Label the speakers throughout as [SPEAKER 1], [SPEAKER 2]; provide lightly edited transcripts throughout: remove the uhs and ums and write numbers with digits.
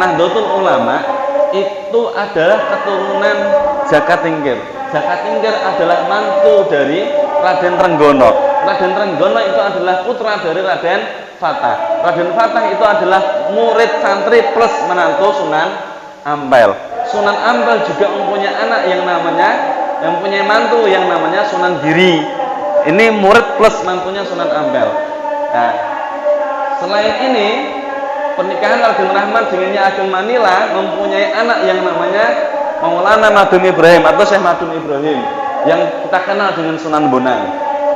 [SPEAKER 1] Nahdlatul Ulama itu adalah keturunan Jaka Tingkir. Jaka Tingkir adalah mantu dari Raden Trenggono. Raden Trenggono itu adalah putra dari Raden Fatah. Raden Fatah itu adalah murid santri plus menantu Sunan Ampel. Sunan Ampel juga mempunyai anak yang mempunyai mantu yang namanya Sunan Giri. Ini murid plus mantunya Sunan Ampel. Nah, selain ini pernikahan Raden Rahmat dengan Nyai Ageng Manila mempunyai anak yang namanya Maulana Madum Ibrahim atau Syekh Madum Ibrahim yang kita kenal dengan Sunan Bonang.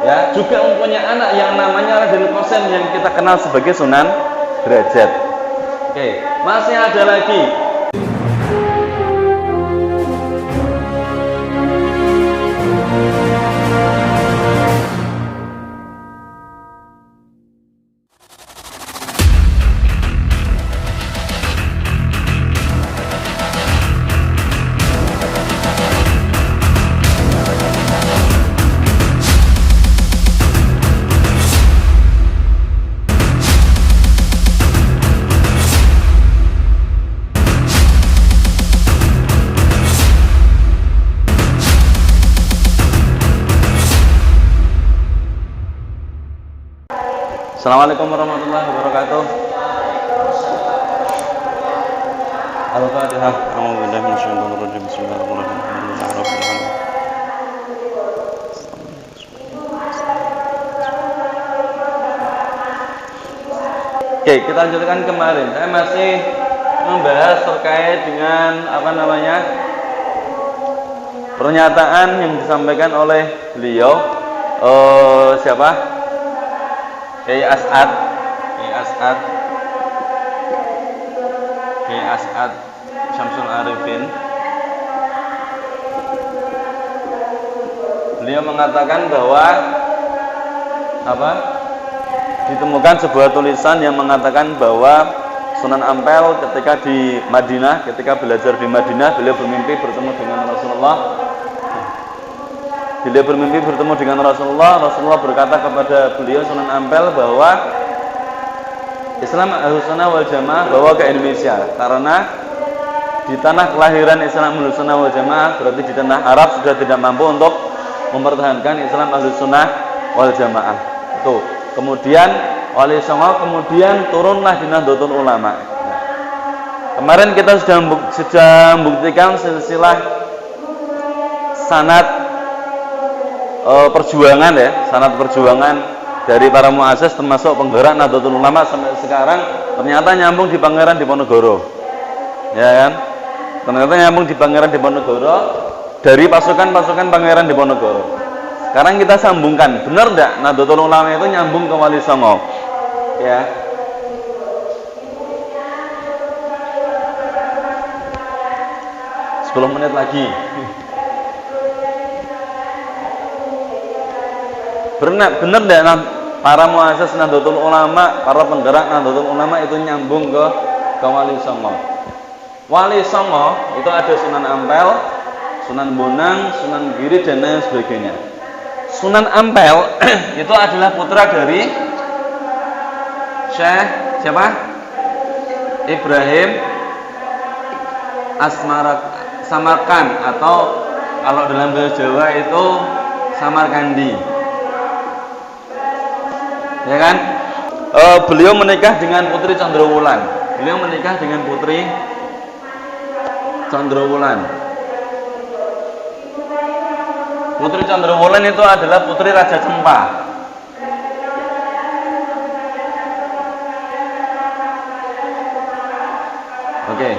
[SPEAKER 1] Ya, juga mempunyai anak yang namanya Raden Qasim yang kita kenal sebagai Sunan Derajat. Oke, masih ada lagi. Assalamualaikum warahmatullahi wabarakatuh. Al-Fatihah. A'udzubillahi minasyaitonir rajim. Bismillahirrahmanirrahim. Oke, kita lanjutkan kemarin. Saya masih membahas terkait dengan pernyataan yang disampaikan oleh beliau. Siapa? Kiai As'ad Syamsul Arifin. Beliau mengatakan bahwa ditemukan sebuah tulisan yang mengatakan bahwa Sunan Ampel ketika di Madinah, ketika belajar di Madinah, beliau bermimpi bertemu dengan Rasulullah. Beliau bermimpi bertemu dengan Rasulullah. Rasulullah berkata kepada beliau Sunan Ampel bahwa Islam Ahlussunnah wal Jamaah bawa ke Indonesia, karena di tanah kelahiran Islam Ahlussunnah wal Jamaah, berarti di tanah Arab sudah tidak mampu untuk mempertahankan Islam Ahlussunnah wal Jamaah. Itu. Kemudian Wali Songo kemudian turunlah di Nahdlatul Ulama. Kemarin kita sudah membuktikan silsilah sanad perjuangan sanad perjuangan dari para muassis termasuk penggerak Nahdlatul Ulama sampai sekarang ternyata nyambung di Pangeran Diponegoro. Ya kan? Ternyata nyambung di Pangeran Diponegoro dari pasukan-pasukan Pangeran Diponegoro. Sekarang kita sambungkan, benar enggak Nahdlatul Ulama itu nyambung ke Wali Songo? Ya. Sepuluh menit lagi. Benar enggak para muassis Nahdlatul Ulama, para penggerak Nahdlatul Ulama itu nyambung ke Wali Songo. Wali Songo itu ada Sunan Ampel, Sunan Bonang, Sunan Giri dan lain sebagainya. Sunan Ampel itu adalah putra dari Syekh siapa? Ibrahim Samarkand, atau kalau dalam bahasa Jawa itu Samarkandi. Ya kan? Beliau menikah dengan Putri Candrawulan. Putri Candrawulan itu adalah putri Raja Cempa. Oke.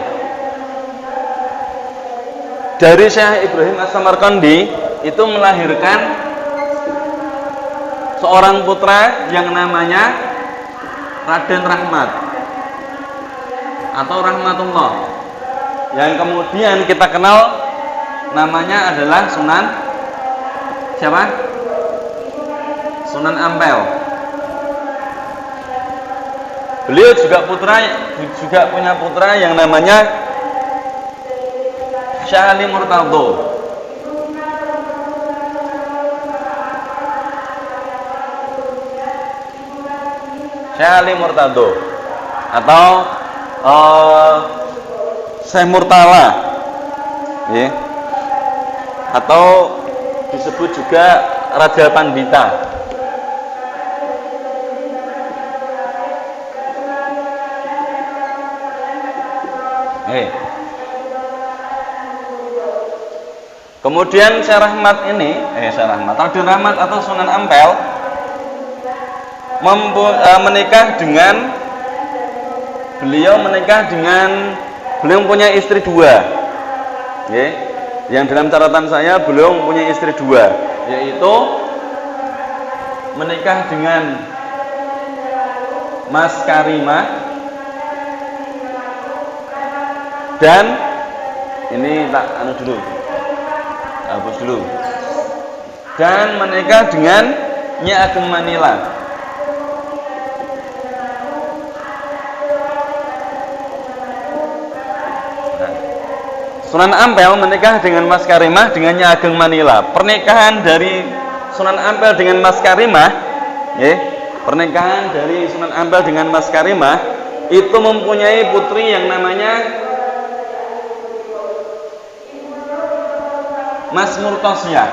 [SPEAKER 1] Dari Syekh Ibrahim As-Samarkandi itu melahirkan seorang putra yang namanya Raden Rahmat atau Rahmatullah, yang kemudian kita kenal namanya adalah Sunan siapa? Sunan Ampel. Beliau juga punya putra yang namanya Syekh Ali Murtado. Syekh Ali Murtado atau Syekh Murtala, ya. Atau disebut juga Raja Pandita. Kemudian Syekh Rahmat ini, Syekh Rahmat, Raden Rahmat atau Sunan Ampel beliau punya istri dua, ya. Yang dalam catatan saya beliau punya istri dua, yaitu menikah dengan Mas Karimah dan ini tak hapus dulu, dan menikah dengan Nyi Ageng Manila. Sunan Ampel menikah dengan Mas Karimah dengan Nyi Ageng Manila. Pernikahan dari Sunan Ampel dengan Mas Karimah, ya, pernikahan dari Sunan Ampel dengan Mas Karimah itu mempunyai putri yang namanya Mas Murtosyah.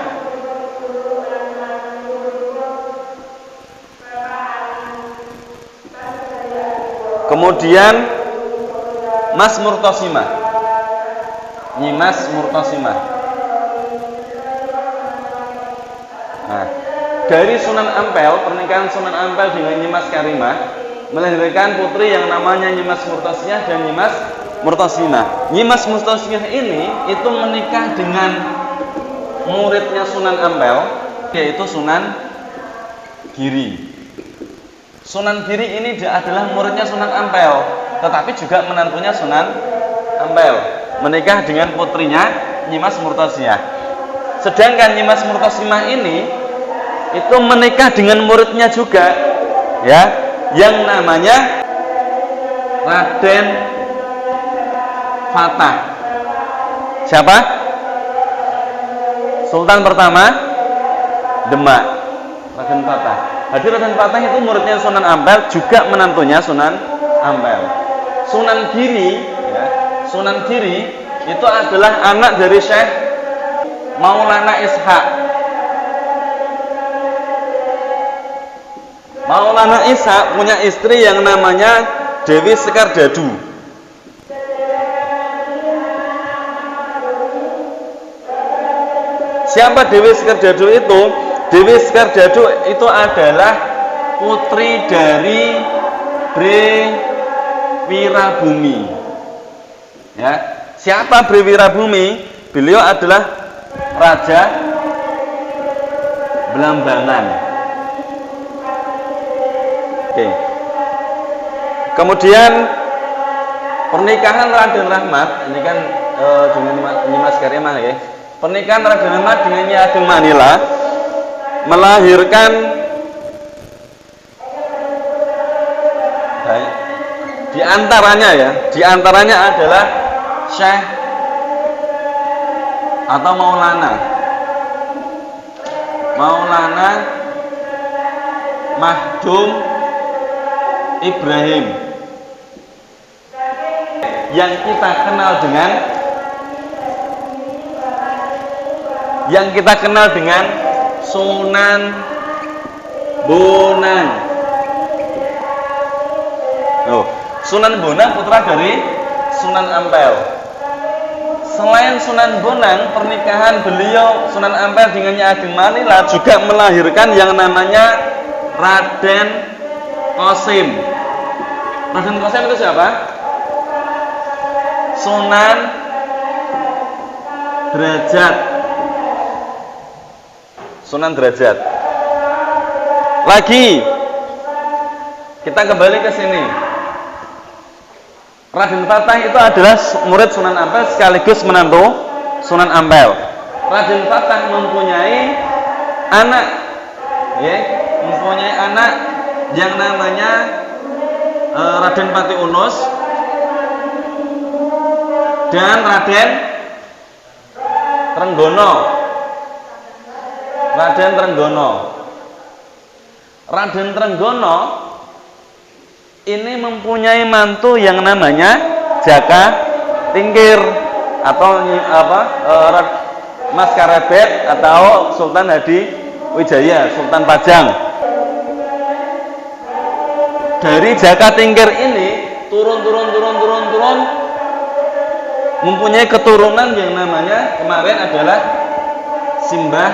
[SPEAKER 1] Kemudian Mas Murtosimah, Nyimas Murtosimah. Nah, dari Sunan Ampel, pernikahan Sunan Ampel dengan Nyimas Karimah melahirkan putri yang namanya Nyimas Murtosyah dan Nyimas Murtosimah. Nyimas Murtosyah ini itu menikah dengan muridnya Sunan Ampel, yaitu Sunan Giri. Sunan Giri ini dia adalah muridnya Sunan Ampel, tetapi juga menantunya Sunan Ampel, menikah dengan putrinya Nyimas Murtosyah. Sedangkan Nyimas Murtosimah ini itu menikah dengan muridnya juga, ya, yang namanya Raden Fatah. Siapa? Sultan pertama Demak, Raden Fatah. Jadi Raden Fatah itu muridnya Sunan Ampel, juga menantunya Sunan Ampel. Sunan Giri, ya, Sunan Giri itu adalah anak dari Syekh Maulana Ishaq. Maulana Ishaq punya istri yang namanya Dewi Sekardadu. Siapa Dewi Sekardadu itu? Dewi Sekardadu itu adalah putri dari Bre Wirabumi. Ya, siapa Bre Wirabumi? Beliau adalah Raja Belambangan. Oke. Kemudian pernikahan Raden Rahmat ini kan dengan Nyimas Karimah, ya. Pernikahan Raden Rahmat dengan Nyi Ageng Manila melahirkan di antaranya adalah Syekh atau Maulana Mahdum Ibrahim yang kita kenal dengan Sunan Bonang. Sunan Bonang putra dari Sunan Ampel. Selain Sunan Bonang, pernikahan beliau Sunan Ampel dengan Nyi Ageng Manila juga melahirkan yang namanya Raden Qasim. Raden Qasim itu siapa? Sunan Derajat. Sunan Derajat. Lagi kita kembali ke sini. Raden Fatah itu adalah murid Sunan Ampel sekaligus menantu Sunan Ampel. Raden Fatah mempunyai anak, ya, mempunyai anak yang namanya Raden Pati Unus dan Raden Trenggono. Raden Trenggono ini mempunyai mantu yang namanya Jaka Tingkir atau Mas Karebet atau Sultan Hadiwijaya, Sultan Pajang. Dari Jaka Tingkir ini turun mempunyai keturunan yang namanya kemarin adalah Simbah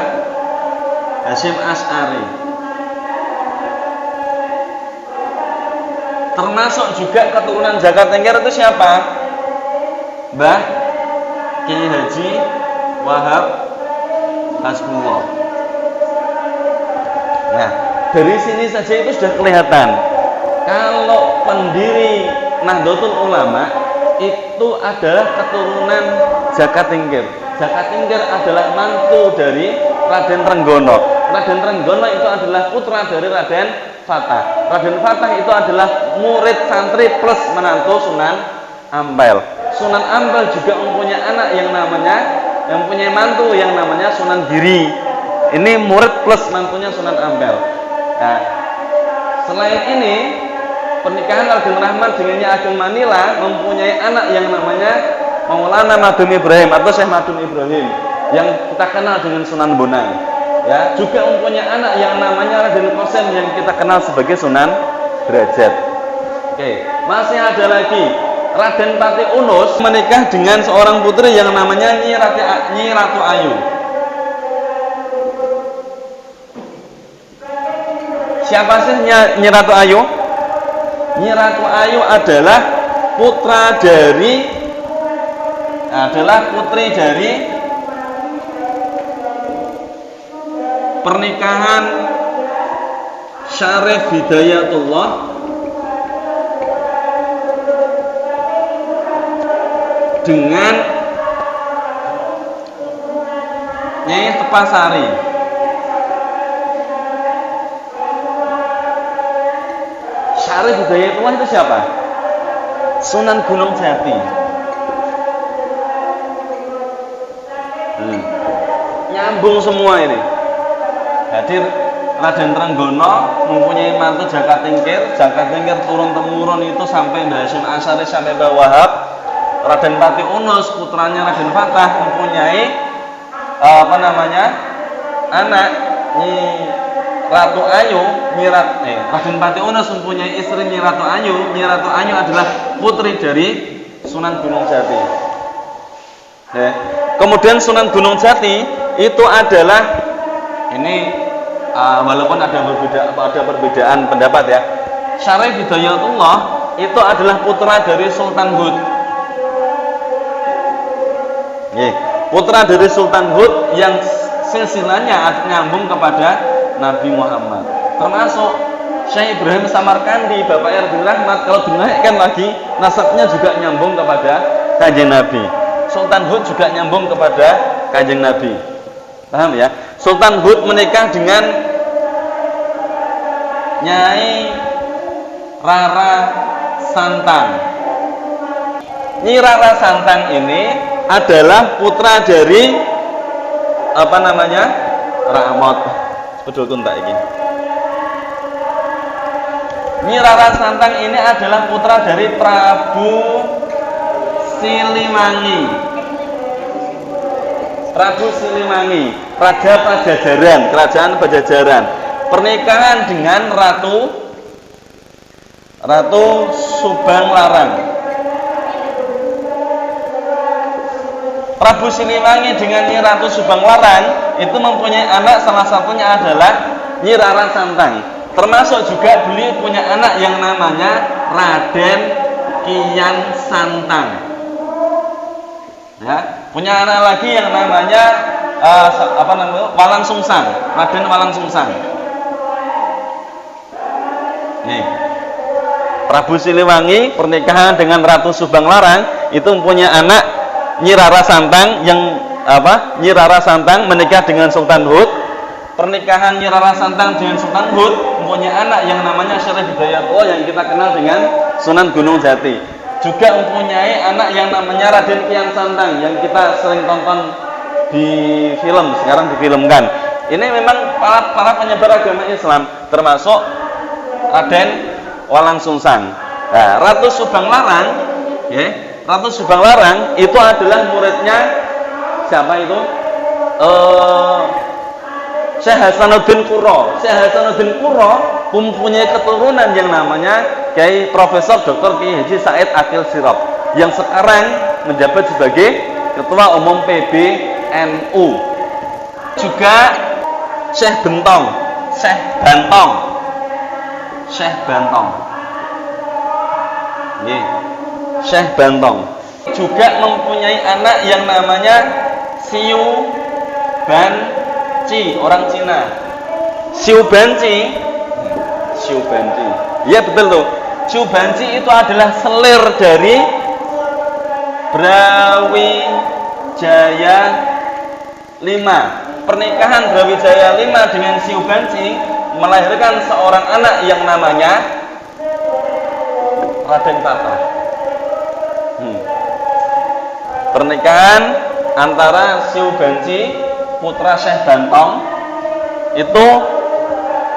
[SPEAKER 1] Hasyim Asy'ari. Termasuk juga keturunan Jaka Tingkir itu siapa? Mbah Kiai Haji Wahab Hasbullah. Nah, dari sini saja itu sudah kelihatan kalau pendiri Nahdlatul Ulama itu adalah keturunan Jaka Tingkir. Jaka Tingkir adalah mantu dari Raden Trenggono. Raden Trenggono itu adalah putra dari Raden Fatah. Raden Fatah itu adalah murid santri plus menantu Sunan Ampel. Sunan Ampel juga mempunyai anak yang mempunyai mantu yang namanya Sunan Giri. Ini murid plus mantunya Sunan Ampel. Nah, selain ini pernikahan Raden Rahmat dengan Nyi Ageng Manila mempunyai anak yang namanya Maulana Madun Ibrahim atau Syekh Madun Ibrahim yang kita kenal dengan Sunan Bonang. Ya, juga mempunyai anak yang namanya Raden Qasim yang kita kenal sebagai Sunan Derajat. Oke, masih ada lagi Raden Pati Unus menikah dengan seorang putri yang namanya Nyi Ratu Ayu. Siapa sih Nyi Ratu Ayu? Nyi Ratu Ayu adalah putri dari pernikahan Syarif Hidayatullah dengan Nyai Tepasari. Syarif Hidayatullah itu siapa? Sunan Gunung Jati. Nyambung semua ini. Hadir Raden Trenggono mempunyai mantu Jaka Tingkir. Jaka Tingkir turun temurun itu sampai Mbah Hasyim Asy'ari sampai Mbah Wahab. Raden Pati Unus putranya Raden Fatah mempunyai anak Nyi Ratu Ayu. Raden Pati Unus mempunyai istri Nyi Ratu Ayu. Nyi Ratu Ayu adalah putri dari Sunan Gunung Jati. Kemudian Sunan Gunung Jati itu adalah ini walaupun ada perbedaan pendapat ya. Syarif Hidayatullah itu adalah putra dari Sultan Hud. Putra dari Sultan Hud yang silsilahnya nyambung kepada Nabi Muhammad. Termasuk Syekh Ibrahim Samarkandi, bapaknya Raden Rahmat, kalau dinaikkan lagi nasabnya juga nyambung kepada Kanjeng Nabi. Sultan Hud juga nyambung kepada Kanjeng Nabi. Paham ya? Sultan Hud menikah dengan Nyai Rara Santang. Nyi Rara Santang ini adalah putra dari Rahmat. Betul tak ini? Nyi Rara Santang ini adalah putra dari Prabu Siliwangi. Prabu Siliwangi, Raja Pajajaran, Kerajaan Pajajaran. Pernikahan dengan Ratu Subang Larang. Prabu Siliwangi dengan Nyi Ratu Subang Larang itu mempunyai anak, salah satunya adalah Nyi Rara Santang. Termasuk juga beliau punya anak yang namanya Raden Kian Santang. Ya, punya anak lagi yang namanya Walang Sungsang, Raden Walang Sungsang. Nih, Prabu Siliwangi pernikahan dengan Ratu Subang Larang itu mempunyai anak Nyi Rara Santang yang Nyi Rara Santang menikah dengan Sultan Hud. Pernikahan Nyi Rara Santang dengan Sultan Hud mempunyai anak yang namanya Syarif Hidayatullah yang kita kenal dengan Sunan Gunung Jati. Juga mempunyai anak yang namanya Raden Kian Santang yang kita sering tonton di film, sekarang difilmkan. Ini memang para penyebar agama Islam, termasuk Raden Walang Sungsang. Nah, Ratu Subang Larang, Ratu Subang Larang itu adalah muridnya siapa itu? Syekh Hasanuddin Qurra. Syekh Hasanuddin Qurra mempunyai keturunan yang namanya Kiai Profesor Dr. Kiai Haji Said Akil Sirot yang sekarang menjabat sebagai Ketua Umum PBNU. Juga Syekh Bentong, Syekh Bantong, Syekh Bantong. Nih, Syekh Bantong juga mempunyai anak yang namanya Siu Banci, orang Cina. Siu Banci, Siu Banci. Iya betul tuh. Siu Banci itu adalah selir dari Brawijaya 5. Pernikahan Brawijaya 5 dengan Siu Banci melahirkan seorang anak yang namanya Raden Patah. Pernikahan antara Siu Banci putra Syekh Bantong itu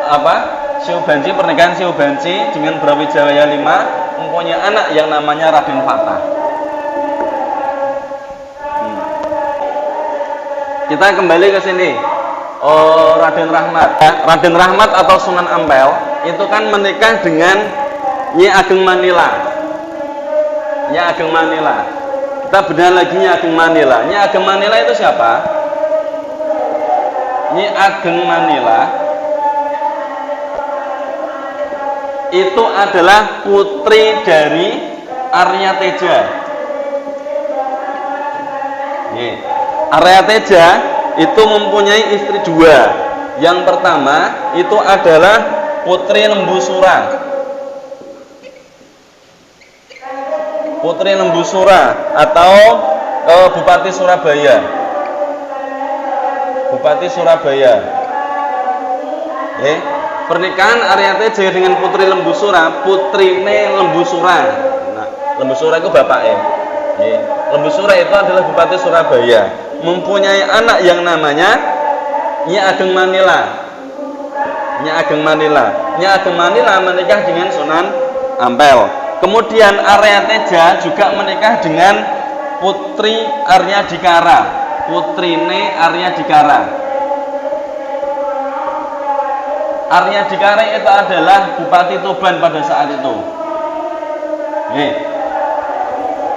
[SPEAKER 1] apa? Siu Banci, pernikahan Siu Banci dengan Brawijaya 5 mempunyai anak yang namanya Raden Patah. Kita kembali ke sini. Raden Rahmat. Raden Rahmat atau Sunan Ampel itu kan menikah dengan Nyi Ageng Manila. Nyi Ageng Manila. Kita bedah lagi Nyi Ageng Manila. Nyi Ageng Manila itu siapa? Nyi Ageng Manila itu adalah putri dari Arya Teja. Nih, Arya Teja itu mempunyai istri dua. Yang pertama itu adalah Putri Lembusura. Putri Lembusura atau Bupati Surabaya. Bupati Surabaya. Pernikahan Arya Teja dengan Putri Lembusura, putrine Lembusura. Nah, Lembusura itu bapaknya. Lembusura itu adalah Bupati Surabaya, mempunyai anak yang namanya Nyi Ageng Manila. Nyi Ageng Manila. Nyi Ageng Manila menikah dengan Sunan Ampel. Kemudian Arya Teja juga menikah dengan Putri Arya Dikara. Putrine Arya Dikara. Arya Dikara itu adalah Bupati Tuban pada saat itu.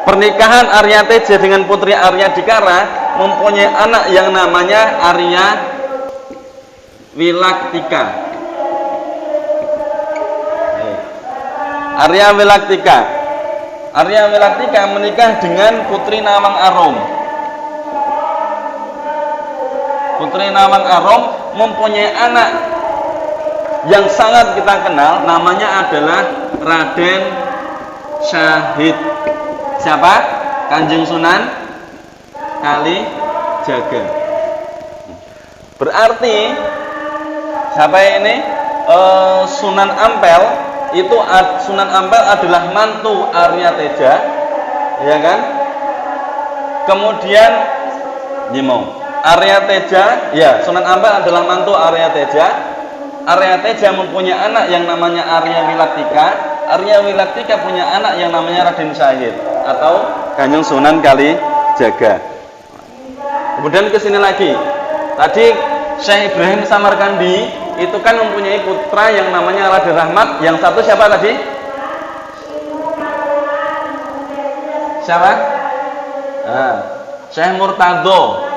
[SPEAKER 1] Pernikahan Arya Teja dengan Putri Arya Dikara mempunyai anak yang namanya Arya Wilaktika. Arya Wilaktika. Arya Wilaktika menikah dengan Putri Nawang Arum. Putri Nawang Arum mempunyai anak yang sangat kita kenal, namanya adalah Raden Syahid. Siapa? Kanjeng Sunan Kalijaga. Berarti siapa ini? Sunan Ampel itu, Sunan Ampel adalah mantu Arya Teja, ya kan? Kemudian Arya Teja, ya, Sunan Ampel adalah mantu Arya Teja. Arya Teja mempunyai anak yang namanya Arya Wilaktika. Arya Wilaktika punya anak yang namanya Raden Syahid atau Kanjeng Sunan Kalijaga. Kemudian ke sini lagi. Tadi Syekh Ibrahim Samarkandi itu kan mempunyai putra yang namanya Raden Rahmat. Yang satu siapa tadi? Siapa? Syekh Murtado.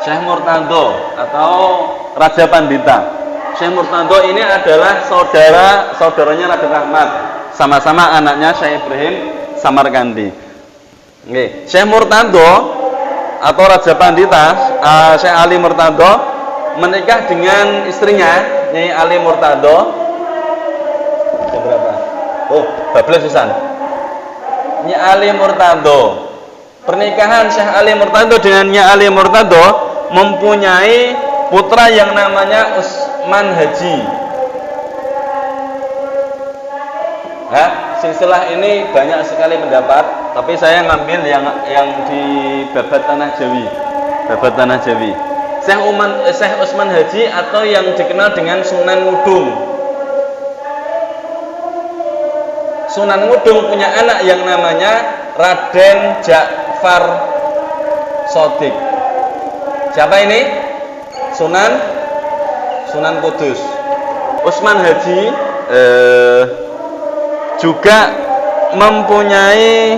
[SPEAKER 1] Syekh Murtado atau Raja Pandita. Syekh Murtado ini adalah saudaranya Raden Rahmat, sama-sama anaknya Syekh Ibrahim Samarkandi. Syekh Murtado atau Raja Pandita, Syekh Ali Murtado menikah dengan istrinya Nyai Ali Murtado. Berapa? Bablas pisan. Nyai Ali Murtado. Pernikahan Syekh Ali Murtado dengan Nyai Ali Murtado mempunyai putra yang namanya Usman Haji. Silsilah ini banyak sekali pendapat, tapi saya ngambil yang di Babat Tanah Jawi. Babat Tanah Jawi. Syekh Usman Haji atau yang dikenal dengan Sunan Ngudung. Sunan Ngudung punya anak yang namanya Raden Ja'far Shodiq. Siapa ini? Sunan Kudus. Utsman Haji juga mempunyai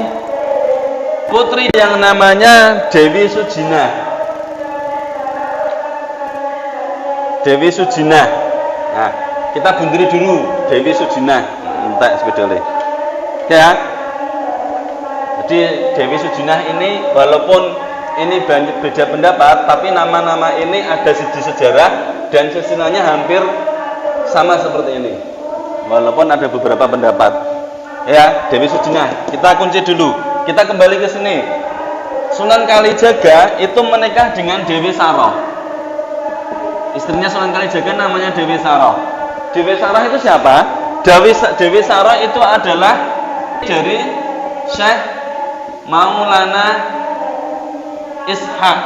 [SPEAKER 1] putri yang namanya Dewi Sujinah. Dewi Sujinah. Nah, kita bundiri dulu Dewi Sujinah. Entek sepedole. Ya. Jadi Dewi Sujinah ini walaupun ini beda pendapat, tapi nama-nama ini ada di sejarah dan silsilahnya hampir sama seperti ini. Walaupun ada beberapa pendapat. Ya, Dewi Sujinah. Kita kunci dulu. Kita kembali ke sini. Sunan Kalijaga itu menikah dengan Dewi Saroh. Istrinya Sunan Kalijaga namanya Dewi Saroh. Dewi Saroh itu siapa? Dewi Saroh itu adalah dari Syekh Maulana Ishaq.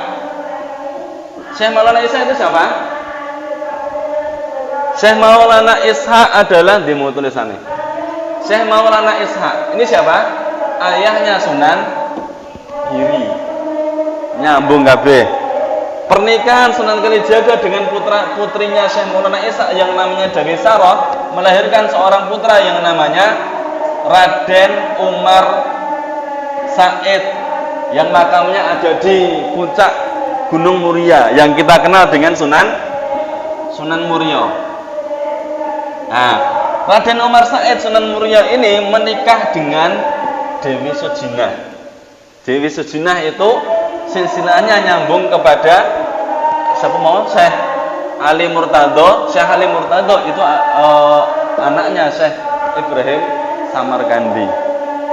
[SPEAKER 1] Syekh Maulana Ishaq itu siapa? Syekh Maulana Ishaq adalah di mau tulisannya. Syekh Maulana Ishaq. Ini siapa? Ayahnya Sunan Giri. Nyambung kabeh. Pernikahan Sunan Kalijaga dengan putrinya Syekh Maulana Ishaq yang namanya Dewi Saroh melahirkan seorang putra yang namanya Raden Umar Said yang makamnya ada di puncak Gunung Muria yang kita kenal dengan Sunan Muria. Nah, Raden Umar Said Sunan Muria ini menikah dengan Dewi Sujinah. Dewi Sujinah itu silsilahnya nyambung kepada siapa mau? Syekh Ali Murtado. Syekh Ali Murtado itu anaknya Syekh Ibrahim Samarkandi.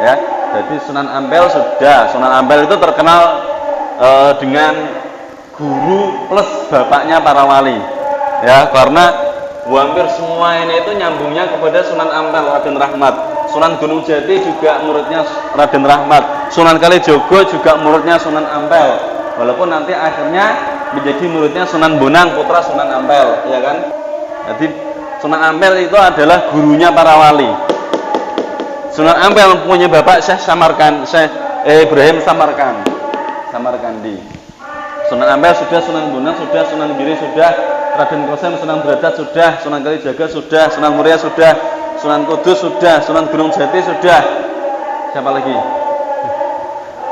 [SPEAKER 1] Ya, jadi Sunan Ampel sudah. Sunan Ampel itu terkenal dengan guru plus bapaknya para wali. Ya, karena hampir semua ini itu nyambungnya kepada Sunan Ampel Raden Rahmat. Sunan Gunung Jati juga muridnya Raden Rahmat. Sunan Kalijogo juga muridnya Sunan Ampel. Walaupun nanti akhirnya menjadi muridnya Sunan Bonang putra Sunan Ampel, ya kan? Jadi Sunan Ampel itu adalah gurunya para wali. Sunan Ampel punya bapak Syekh Ibrahim Samarkandi. Sunan Ampel sudah, Sunan Bonang sudah, Sunan Giri sudah, Raden Kosem, Sunan Derajat sudah, Sunan Kalijaga sudah, Sunan Muria sudah, Sunan Kudus sudah, Sunan Gunung Jati sudah. Siapa lagi?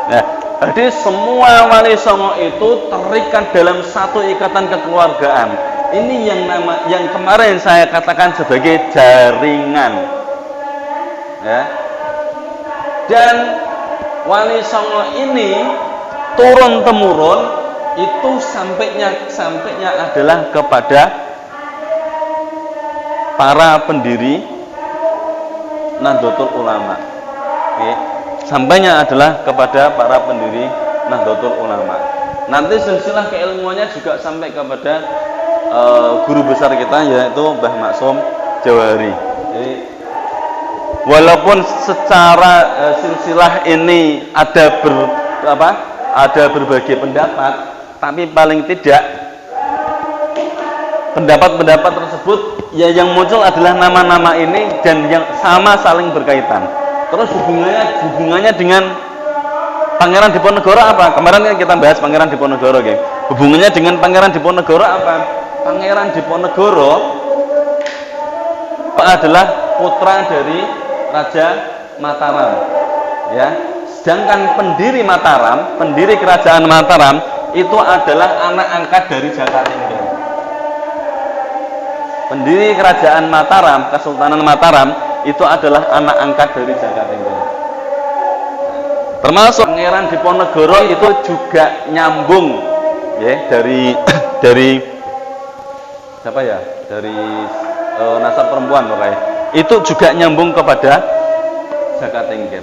[SPEAKER 1] Nah, jadi semua wali songo itu terikat dalam satu ikatan kekeluargaan. Ini yang kemarin saya katakan sebagai jaringan. Ya. Dan wali songo ini turun temurun itu sampainya adalah kepada para pendiri Nahdlatul Ulama. Oke. Sampainya adalah kepada para pendiri Nahdlatul Ulama. Nanti silsilah keilmuannya juga sampai kepada guru besar kita yaitu Mbah Maksum Jawahari. Jadi, walaupun secara silsilah ini ada berbagai pendapat, tapi paling tidak pendapat-pendapat tersebut ya yang muncul adalah nama-nama ini dan yang sama saling berkaitan. Terus hubungannya dengan Pangeran Diponegoro apa? Kemarin kan kita bahas Pangeran Diponegoro, geng. Hubungannya dengan Pangeran Diponegoro apa? Pangeran Diponegoro adalah putra dari Raja Mataram, ya. Sedangkan pendiri kerajaan Mataram itu adalah anak angkat dari Jakatingkir. Pendiri kerajaan Mataram, Kesultanan Mataram itu adalah anak angkat dari Jakatingkir. Termasuk Pangeran Diponegoro itu juga nyambung, ya, dari siapa ya? Dari nasab perempuan pokoknya. Itu juga nyambung kepada Jakatingkir.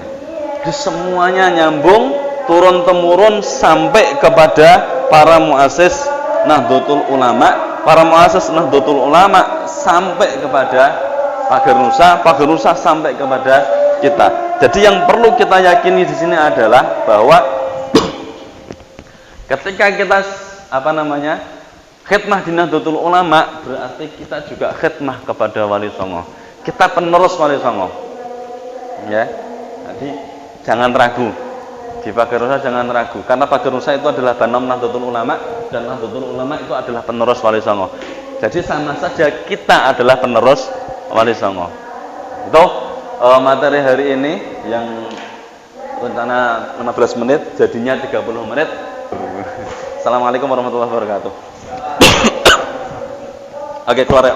[SPEAKER 1] Jadi semuanya nyambung turun temurun sampai kepada para muassis Nahdlatul Ulama. Para muassis Nahdlatul Ulama sampai kepada Pagar Nusa sampai kepada kita. Jadi yang perlu kita yakini di sini adalah bahwa ketika kita khidmah di Nahdlatul Ulama, berarti kita juga khidmah kepada Wali Songo. Kita penerus Wali Songo. Ya. Jadi jangan ragu. Di Pager Nusa jangan ragu, karena Pager Nusa itu adalah Banom Nahdlatul Ulama, dan Nahdlatul Ulama itu adalah penerus Wali Songo. Jadi sama saja kita adalah penerus Wali Songo. Itu materi hari ini yang rencana 15 menit jadinya 30 menit. Assalamualaikum warahmatullahi wabarakatuh. Oke, keluar ya.